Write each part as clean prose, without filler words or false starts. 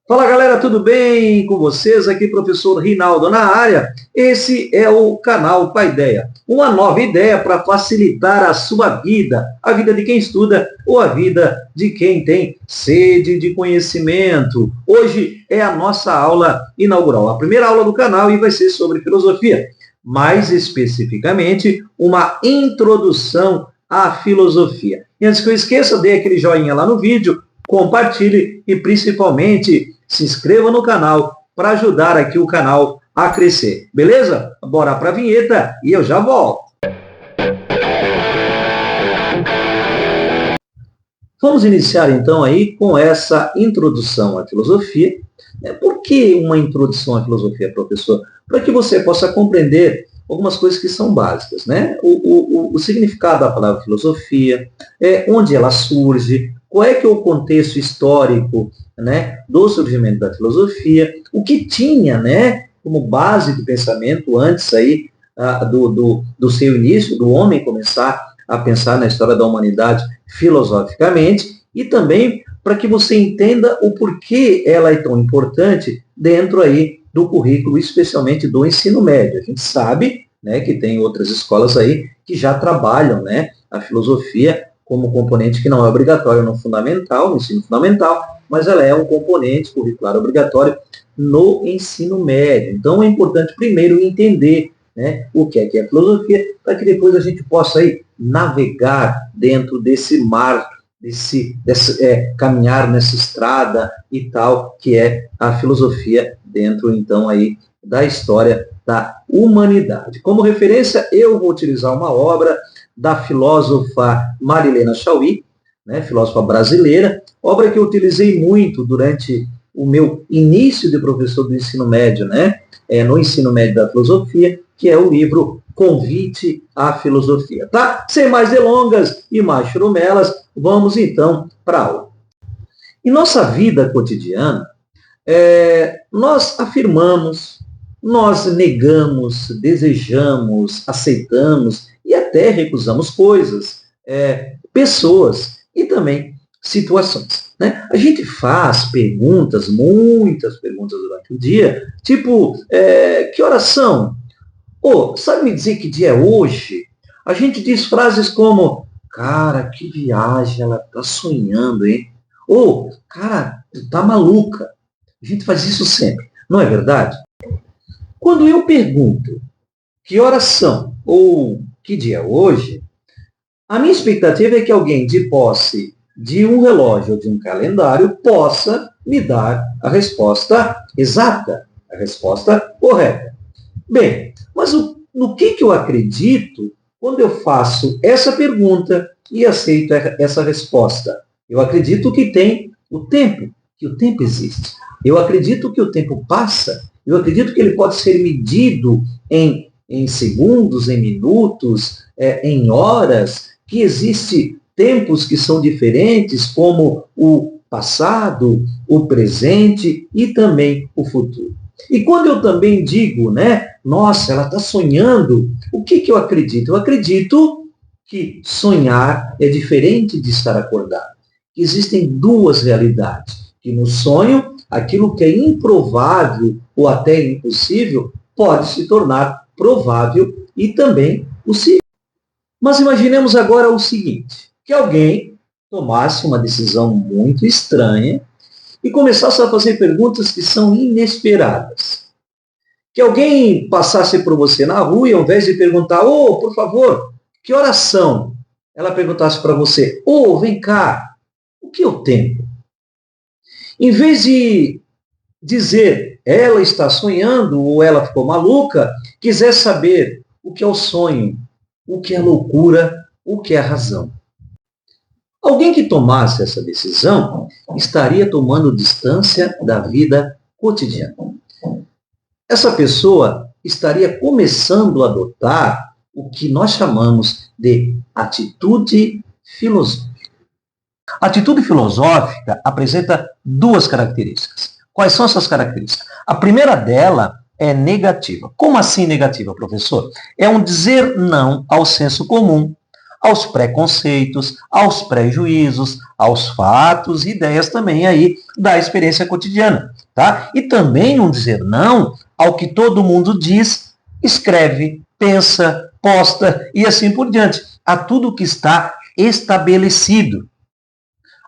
Fala galera, tudo bem com vocês? Aqui professor Rinaldo na área. Esse é o canal Paideia, uma nova ideia para facilitar a sua vida, a vida de quem estuda ou a vida de quem tem sede de conhecimento. Hoje é a nossa aula inaugural, a primeira aula do canal e vai ser sobre filosofia, mais especificamente uma introdução à filosofia. E antes que eu esqueça, dê aquele joinha lá no vídeo, compartilhe e principalmente se inscreva no canal para ajudar aqui o canal a crescer. Beleza? Bora para a vinheta e eu já volto. Vamos iniciar então aí com essa introdução à filosofia. Por que uma introdução à filosofia, professor? Para que você possa compreender algumas coisas que são básicas, né? O significado da palavra filosofia, onde ela surge, qual é que é o contexto histórico, né, do surgimento da filosofia, o que tinha, né, como base de pensamento antes aí do seu início, do homem começar a pensar na história da humanidade filosoficamente, e também para que você entenda o porquê ela é tão importante dentro aí do currículo, especialmente do ensino médio. A gente sabe, né, que tem outras escolas aí que já trabalham, né, a filosofia como componente que não é obrigatório no fundamental, no ensino fundamental, mas ela é um componente curricular obrigatório no ensino médio. Então é importante primeiro entender, né, o que é filosofia, para que depois a gente possa aí navegar dentro desse mar, caminhar nessa estrada e tal, que é a filosofia dentro então aí da história da humanidade. Como referência, eu vou utilizar uma obra da filósofa Marilena Chaui, né, filósofa brasileira, obra que eu utilizei muito durante o meu início de professor do ensino médio, né, no ensino médio da filosofia, que é o livro Convite à Filosofia. Tá? Sem mais delongas e mais churumelas, vamos então para a aula. Em nossa vida cotidiana, nós afirmamos, nós negamos, desejamos, aceitamos e até recusamos coisas, pessoas e também situações, né? A gente faz perguntas, muitas perguntas durante o dia, tipo, que horas são? Sabe me dizer que dia é hoje? A gente diz frases como, cara, que viagem, ela tá sonhando, hein? Cara, tu tá maluca. A gente faz isso sempre, não é verdade? Quando eu pergunto que horas são ou que dia é hoje, a minha expectativa é que alguém de posse de um relógio ou de um calendário possa me dar a resposta exata, a resposta correta. Bem, mas no que eu acredito quando eu faço essa pergunta e aceito essa resposta? Eu acredito que tem o tempo, que o tempo existe. Eu acredito que o tempo passa. Eu acredito que ele pode ser medido em segundos, em minutos, em horas, que existem tempos que são diferentes, como o passado, o presente e também o futuro. E quando eu também digo, né, nossa, ela está sonhando, o que eu acredito? Eu acredito que sonhar é diferente de estar acordado. Existem duas realidades, que no sonho, aquilo que é improvável ou até impossível pode se tornar provável e também possível. Mas imaginemos agora o seguinte, que alguém tomasse uma decisão muito estranha e começasse a fazer perguntas que são inesperadas. Que alguém passasse por você na rua e ao invés de perguntar, por favor, que horas são? Ela perguntasse para você, vem cá, o que é o tempo? Em vez de dizer, ela está sonhando ou ela ficou maluca, quiser saber o que é o sonho, o que é loucura, o que é a razão. Alguém que tomasse essa decisão estaria tomando distância da vida cotidiana. Essa pessoa estaria começando a adotar o que nós chamamos de atitude filosófica. A atitude filosófica apresenta duas características. Quais são essas características? A primeira dela é negativa. Como assim negativa, professor? É um dizer não ao senso comum, aos preconceitos, aos prejuízos, aos fatos e ideias também aí da experiência cotidiana, tá? E também um dizer não ao que todo mundo diz, escreve, pensa, posta e assim por diante, a tudo que está estabelecido.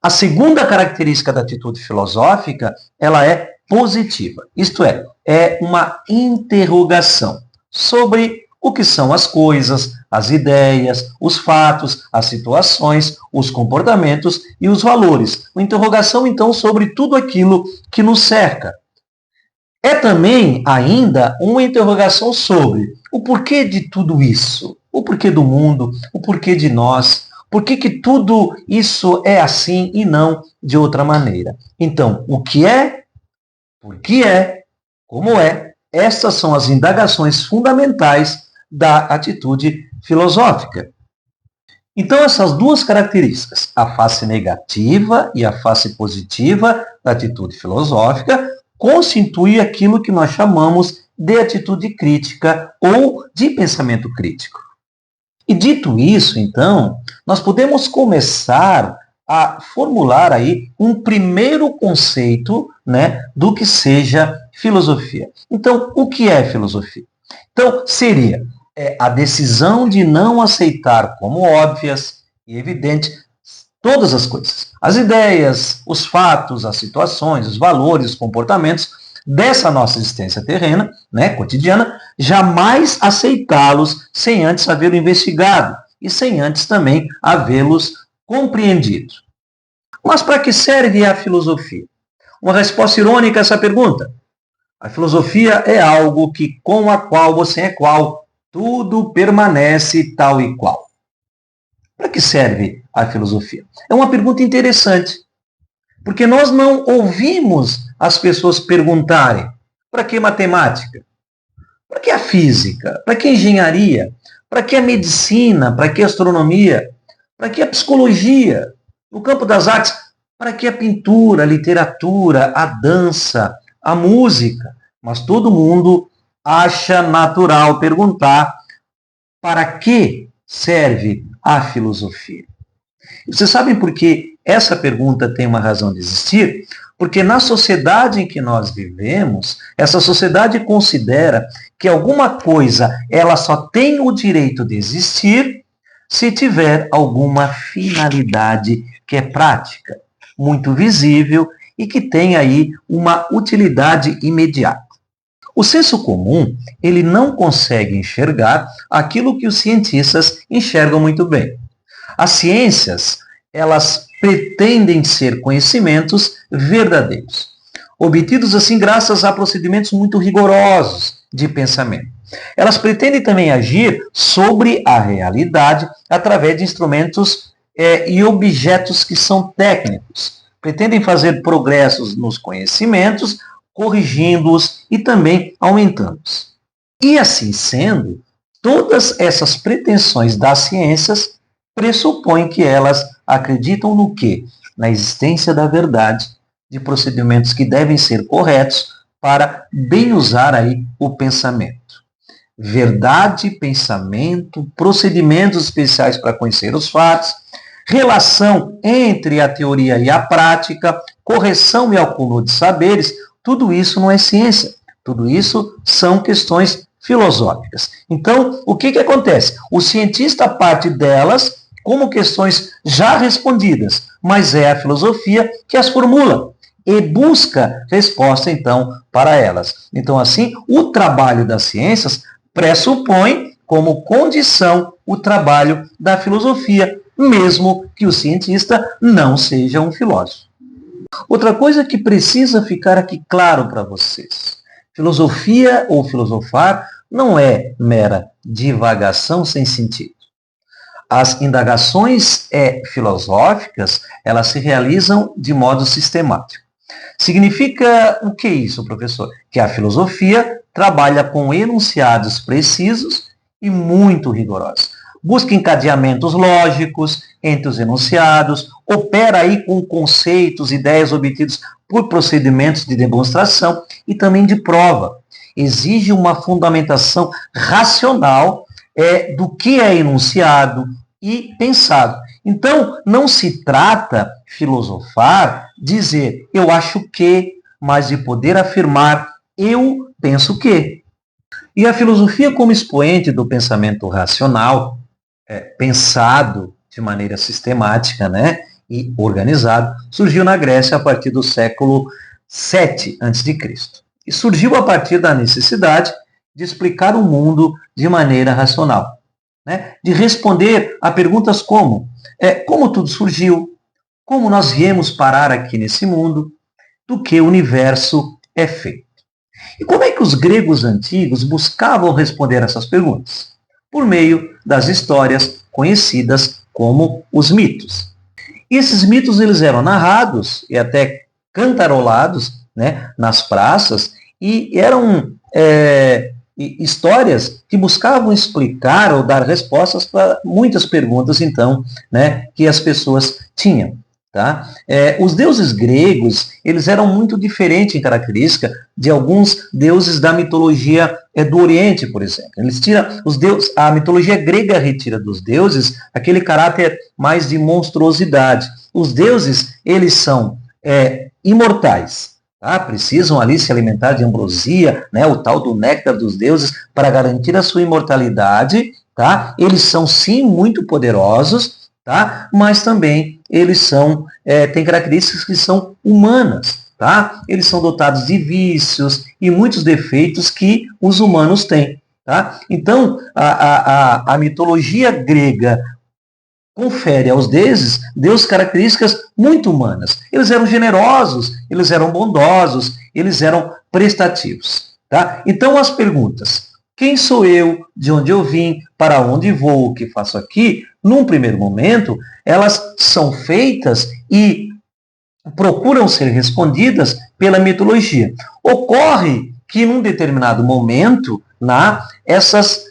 A segunda característica da atitude filosófica, ela é positiva, isto é uma interrogação sobre o que são as coisas, as ideias, os fatos, as situações, os comportamentos e os valores. Uma interrogação, então, sobre tudo aquilo que nos cerca. É também, ainda, uma interrogação sobre o porquê de tudo isso, o porquê do mundo, o porquê de nós, por que tudo isso é assim e não de outra maneira. Então, o que é, por que é, como é, estas são as indagações fundamentais da atitude filosófica. Então, essas duas características, a face negativa e a face positiva da atitude filosófica, constituem aquilo que nós chamamos de atitude crítica ou de pensamento crítico. E dito isso, então, nós podemos começar a formular aí um primeiro conceito, né, do que seja filosofia. Então, o que é filosofia? Então, seria a decisão de não aceitar como óbvias e evidentes todas as coisas. As ideias, os fatos, as situações, os valores, os comportamentos dessa nossa existência terrena, né, cotidiana, jamais aceitá-los sem antes havê-lo investigado e sem antes também havê-los compreendido. Mas para que serve a filosofia? Uma resposta irônica a essa pergunta. A filosofia é algo que com a qual você é qual, tudo permanece tal e qual. Para que serve a filosofia? É uma pergunta interessante, porque nós não ouvimos as pessoas perguntarem: para que matemática? Para que a física? Para que a engenharia? Para que a medicina? Para que a astronomia? Para que a psicologia? No campo das artes, para que a pintura, a literatura, a dança, a música? Mas todo mundo acha natural perguntar: para que serve a filosofia? Vocês sabem por que essa pergunta tem uma razão de existir? Porque na sociedade em que nós vivemos, essa sociedade considera que alguma coisa ela só tem o direito de existir se tiver alguma finalidade que é prática, muito visível e que tem aí uma utilidade imediata. O senso comum, ele não consegue enxergar aquilo que os cientistas enxergam muito bem. As ciências, elas pretendem ser conhecimentos verdadeiros, obtidos assim graças a procedimentos muito rigorosos de pensamento. Elas pretendem também agir sobre a realidade através de instrumentos e objetos que são técnicos. Pretendem fazer progressos nos conhecimentos, corrigindo-os e também aumentando-os. E assim sendo, todas essas pretensões das ciências pressupõem que elas acreditam no quê? Na existência da verdade, de procedimentos que devem ser corretos para bem usar aí o pensamento. Verdade, pensamento, procedimentos especiais para conhecer os fatos, relação entre a teoria e a prática, correção e acúmulo de saberes, tudo isso não é ciência, tudo isso são questões filosóficas. Então, o que acontece? O cientista parte delas como questões já respondidas, mas é a filosofia que as formula e busca resposta, então, para elas. Então, assim, o trabalho das ciências pressupõe como condição o trabalho da filosofia, mesmo que o cientista não seja um filósofo. Outra coisa que precisa ficar aqui claro para vocês: filosofia ou filosofar não é mera divagação sem sentido. As indagações filosóficas, elas se realizam de modo sistemático. Significa o que isso, professor? Que a filosofia trabalha com enunciados precisos e muito rigorosos. Busca encadeamentos lógicos entre os enunciados, opera aí com conceitos, ideias obtidos por procedimentos de demonstração e também de prova. Exige uma fundamentação racional do que é enunciado, e pensado. Então, não se trata, filosofar, dizer eu acho que, mas de poder afirmar eu penso que. E a filosofia, como expoente do pensamento racional, pensado de maneira sistemática, né, e organizado, surgiu na Grécia a partir do século VII a.C. E surgiu a partir da necessidade de explicar o mundo de maneira racional, né, de responder a perguntas como tudo surgiu, como nós viemos parar aqui nesse mundo, do que o universo é feito. E como é que os gregos antigos buscavam responder essas perguntas? Por meio das histórias conhecidas como os mitos. E esses mitos eles eram narrados e até cantarolados, né, nas praças, e eram histórias que buscavam explicar ou dar respostas para muitas perguntas, então, né, que as pessoas tinham. Tá? Os deuses gregos, eles eram muito diferentes em característica de alguns deuses da mitologia do Oriente, por exemplo. Eles tiram os deuses, a mitologia grega retira dos deuses aquele caráter mais de monstruosidade. Os deuses, eles são imortais, tá? Precisam ali se alimentar de ambrosia, né, o tal do néctar dos deuses, para garantir a sua imortalidade. Tá? Eles são, sim, muito poderosos, tá? Mas também eles são, têm características que são humanas, tá? Eles são dotados de vícios e muitos defeitos que os humanos têm, tá? Então, a mitologia grega confere aos deuses características muito humanas. Eles eram generosos, eles eram bondosos, eles eram prestativos, tá? Então, as perguntas: quem sou eu? De onde eu vim? Para onde vou? O que faço aqui? Num primeiro momento, elas são feitas e procuram ser respondidas pela mitologia. Ocorre que, num determinado momento, essas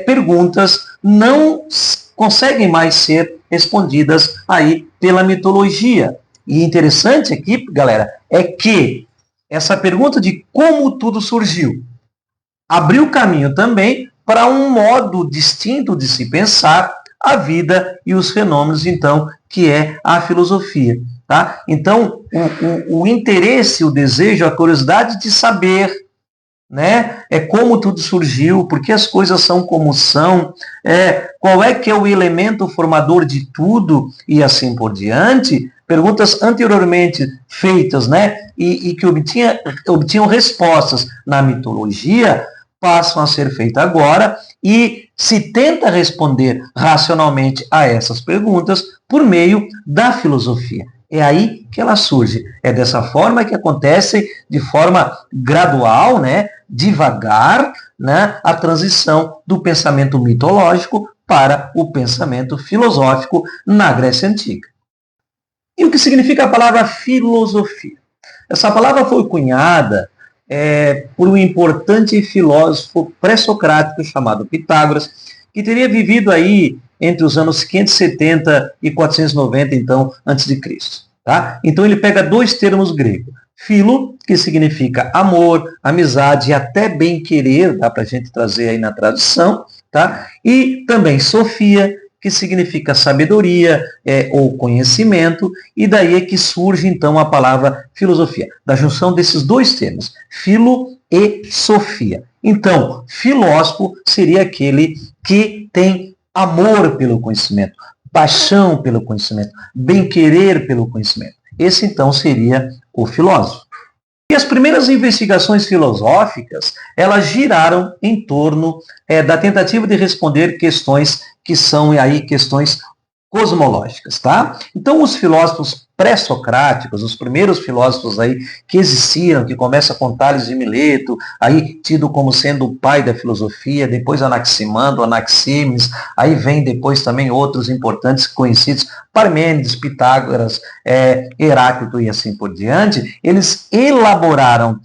perguntas não conseguem mais ser respondidas aí pela mitologia. E interessante aqui, galera, é que essa pergunta de como tudo surgiu abriu caminho também para um modo distinto de se pensar a vida e os fenômenos, então, que é a filosofia. Tá? Então, o interesse, o desejo, a curiosidade de saber, né, como tudo surgiu, por que as coisas são como são, qual é que é o elemento formador de tudo e assim por diante, perguntas anteriormente feitas, né, e que obtinham respostas na mitologia, passam a ser feitas agora e se tenta responder racionalmente a essas perguntas por meio da filosofia. É aí que ela surge. É dessa forma que acontece, de forma gradual, né, devagar, né, a transição do pensamento mitológico para o pensamento filosófico na Grécia Antiga. E o que significa a palavra filosofia? Essa palavra foi cunhada por um importante filósofo pré-socrático chamado Pitágoras, que teria vivido aí entre os anos 570 e 490, então, antes de Cristo. Tá? Então ele pega dois termos gregos. Philo, que significa amor, amizade e até bem-querer, dá para a gente trazer aí na tradução, tá? E também Sofia, que significa sabedoria ou conhecimento, e daí é que surge então a palavra filosofia, da junção desses dois termos, filo e sofia. Então, filósofo seria aquele que tem amor pelo conhecimento, paixão pelo conhecimento, bem-querer pelo conhecimento. Esse então seria o filósofo. E as primeiras investigações filosóficas, elas giraram em torno da tentativa de responder questões que são aí questões cosmológicas, tá? Então, os filósofos pré-socráticos, os primeiros filósofos aí que existiram, que começa com Tales de Mileto, aí tido como sendo o pai da filosofia, depois Anaximandro, Anaximenes, aí vem depois também outros importantes conhecidos, Parmênides, Pitágoras, Heráclito e assim por diante, eles elaboraram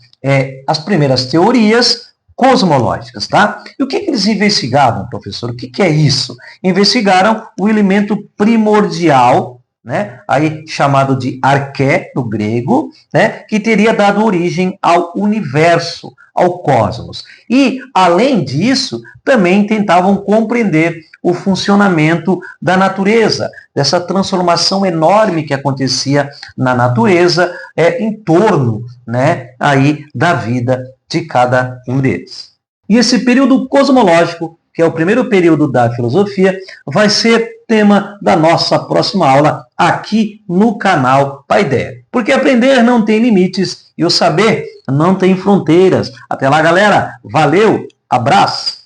as primeiras teorias cosmológicas, tá? E o que eles investigavam, professor? O que é isso? Investigaram o elemento primordial né, aí chamado de arqué, no grego, né, que teria dado origem ao universo, ao cosmos. E, além disso, também tentavam compreender o funcionamento da natureza, dessa transformação enorme que acontecia na natureza em torno, né, aí, da vida de cada um deles. E esse período cosmológico, que é o primeiro período da filosofia, vai ser tema da nossa próxima aula aqui no canal Paideia. Porque aprender não tem limites e o saber não tem fronteiras. Até lá, galera. Valeu, abraço!